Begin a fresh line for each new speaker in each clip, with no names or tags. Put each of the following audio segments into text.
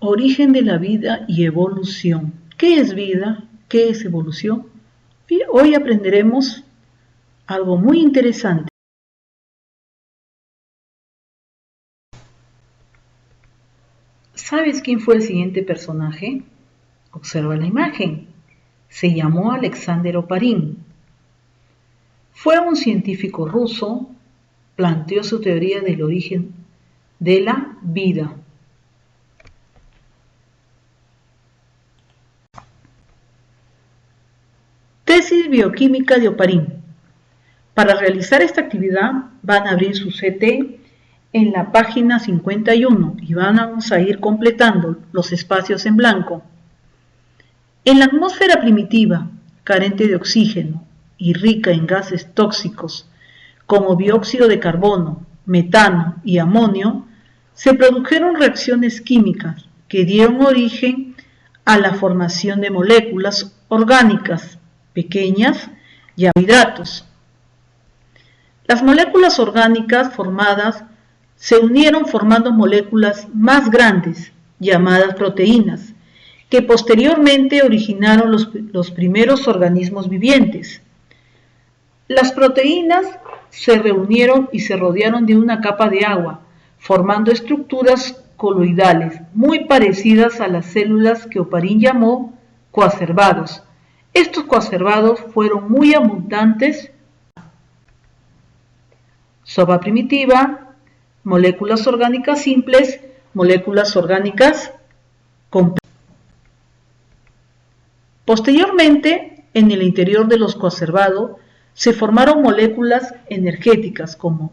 Origen de la vida y evolución. ¿Qué es vida? ¿Qué es evolución? Bien, hoy aprenderemos algo muy interesante. ¿Sabes quién fue el siguiente personaje? Observa la imagen. Se llamó Alexander Oparin. Fue un científico ruso, planteó su teoría del origen de la vida. Tesis bioquímica de Oparin. Para realizar esta actividad van a abrir su CT en la página 51 y vamos a ir completando los espacios en blanco. En la atmósfera primitiva, carente de oxígeno y rica en gases tóxicos como dióxido de carbono, metano y amonio, se produjeron reacciones químicas que dieron origen a la formación de moléculas orgánicas pequeñas y carbohidratos. Las moléculas orgánicas formadas se unieron formando moléculas más grandes, llamadas proteínas, que posteriormente originaron los primeros organismos vivientes. Las proteínas se reunieron y se rodearon de una capa de agua, formando estructuras coloidales muy parecidas a las células que Oparin llamó coacervados. Estos coacervados fueron muy abundantes. Sopa primitiva, moléculas orgánicas simples, moléculas orgánicas complejas. Posteriormente, en el interior de los coacervados, se formaron moléculas energéticas como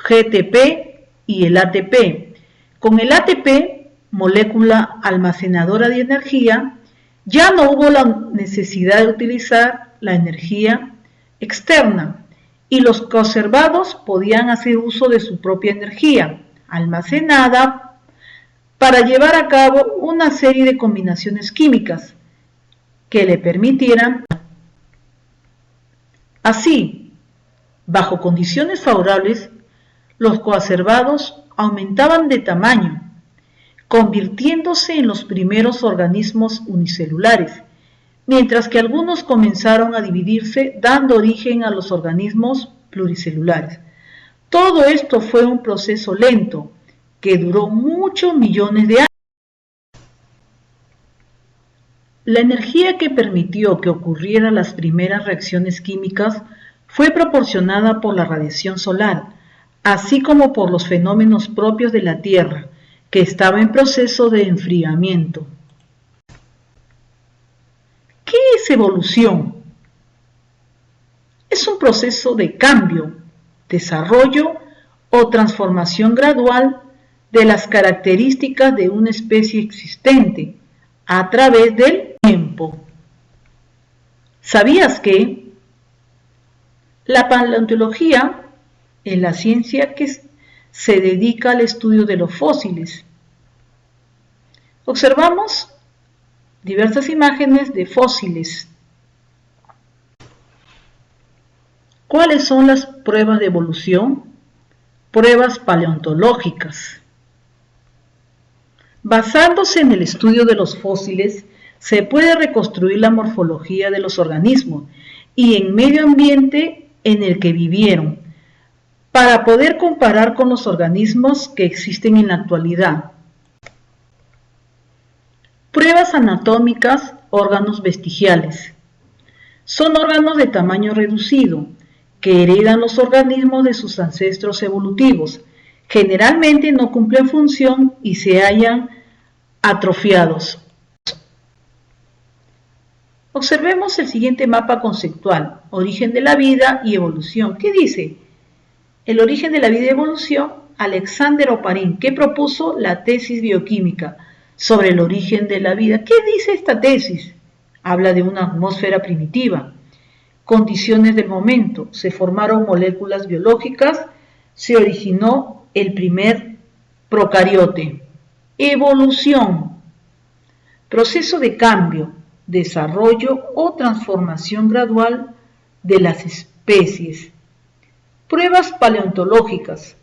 GTP y el ATP. Con el ATP, molécula almacenadora de energía, ya no hubo la necesidad de utilizar la energía externa y los coacervados podían hacer uso de su propia energía almacenada para llevar a cabo una serie de combinaciones químicas que le permitieran. Así, bajo condiciones favorables, los coacervados aumentaban de tamaño, convirtiéndose en los primeros organismos unicelulares, mientras que algunos comenzaron a dividirse, dando origen a los organismos pluricelulares. Todo esto fue un proceso lento que duró muchos millones de años. La energía que permitió que ocurrieran las primeras reacciones químicas fue proporcionada por la radiación solar, así como por los fenómenos propios de la Tierra, que estaba en proceso de enfriamiento. ¿Qué es evolución? Es un proceso de cambio, desarrollo o transformación gradual de las características de una especie existente a través del tiempo. ¿Sabías que la paleontología es la ciencia que se dedica al estudio de los fósiles? Observamos diversas imágenes de fósiles. ¿Cuáles son las pruebas de evolución? Pruebas paleontológicas. Basándose en el estudio de los fósiles, se puede reconstruir la morfología de los organismos y el medio ambiente en el que vivieron, para poder comparar con los organismos que existen en la actualidad. Pruebas anatómicas, órganos vestigiales. Son órganos de tamaño reducido, que heredan los organismos de sus ancestros evolutivos. Generalmente no cumplen función y se hallan atrofiados. Observemos el siguiente mapa conceptual, origen de la vida y evolución. ¿Qué dice? El origen de la vida y evolución, Alexander Oparin, que propuso la tesis bioquímica sobre el origen de la vida. ¿Qué dice esta tesis? Habla de una atmósfera primitiva. Condiciones del momento, se formaron moléculas biológicas, se originó el primer procariote. Evolución, proceso de cambio, desarrollo o transformación gradual de las especies. Pruebas paleontológicas,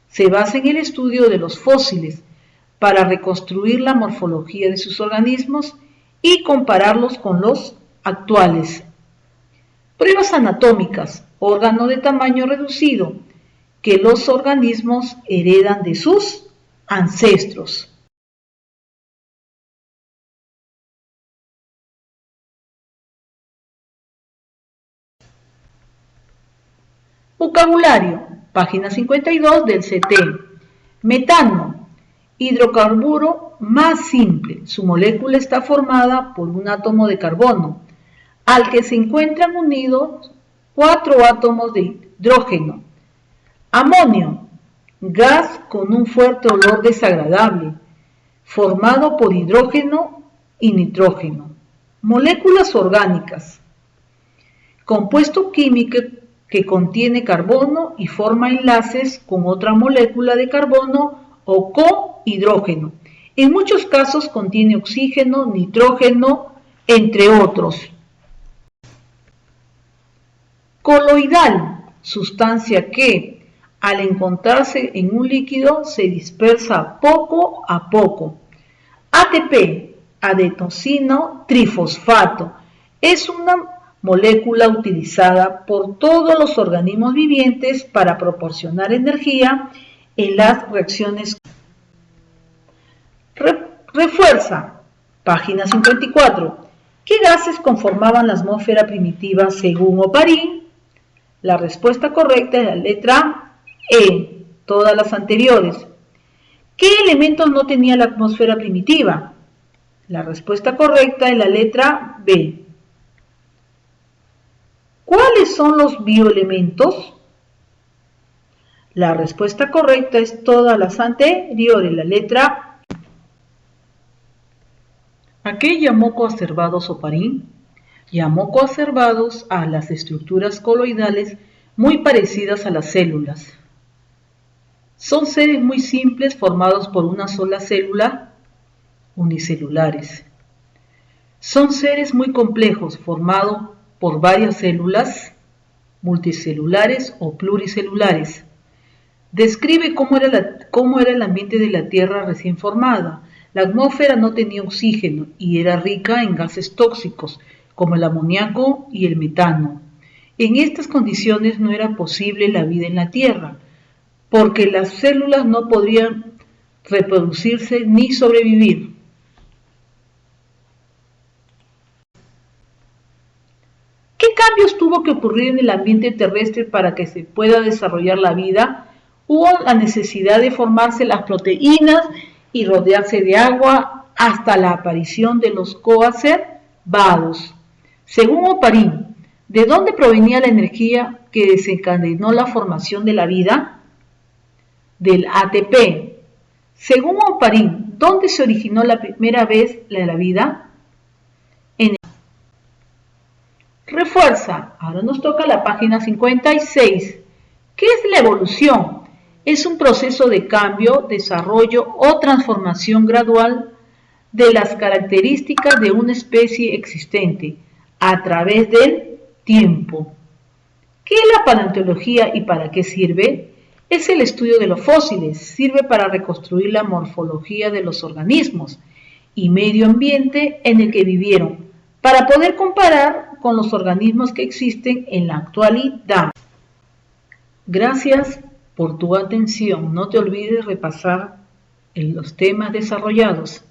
se basa en el estudio de los fósiles para reconstruir la morfología de sus organismos y compararlos con los actuales. Pruebas anatómicas, órgano de tamaño reducido, que los organismos heredan de sus ancestros. Vocabulario, página 52 del CT. Metano, hidrocarburo más simple. Su molécula está formada por un átomo de carbono, al que se encuentran unidos 4 átomos de hidrógeno. Amonio, gas con un fuerte olor desagradable, formado por hidrógeno y nitrógeno. Moléculas orgánicas, compuesto químico que contiene carbono y forma enlaces con otra molécula de carbono o cohidrógeno. En muchos casos contiene oxígeno, nitrógeno, entre otros. Coloidal, sustancia que, al encontrarse en un líquido, se dispersa poco a poco. ATP, adenosino trifosfato, es una molécula utilizada por todos los organismos vivientes para proporcionar energía en las reacciones. Refuerza, página 54. ¿Qué gases conformaban la atmósfera primitiva según Oparin? La respuesta correcta es la letra E, todas las anteriores. ¿Qué elementos no tenía la atmósfera primitiva? La respuesta correcta es la letra B. ¿Cuáles son los bioelementos? La respuesta correcta es todas las anteriores, la letra E. ¿A qué llamó coacervados Oparin? Llamó coacervados a las estructuras coloidales muy parecidas a las células. Son seres muy simples formados por una sola célula, unicelulares. Son seres muy complejos formados por varias células, multicelulares o pluricelulares. Describe cómo era el ambiente de la Tierra recién formada. La atmósfera no tenía oxígeno y era rica en gases tóxicos, como el amoníaco y el metano. En estas condiciones no era posible la vida en la Tierra, porque las células no podrían reproducirse ni sobrevivir. ¿Qué cambios tuvo que ocurrir en el ambiente terrestre para que se pueda desarrollar la vida? Hubo la necesidad de formarse las proteínas y rodearse de agua hasta la aparición de los coacervados. Según Oparin, ¿de dónde provenía la energía que desencadenó la formación de la vida? Del ATP. Según Oparin, ¿dónde se originó la primera vez la vida? Refuerza. Ahora nos toca la página 56. ¿Qué es la evolución? Es un proceso de cambio, desarrollo o transformación gradual de las características de una especie existente a través del tiempo. ¿Qué es la paleontología y para qué sirve? Es el estudio de los fósiles, sirve para reconstruir la morfología de los organismos y medio ambiente en el que vivieron, para poder comparar con los organismos que existen en la actualidad. Gracias por tu atención. No te olvides repasar los temas desarrollados.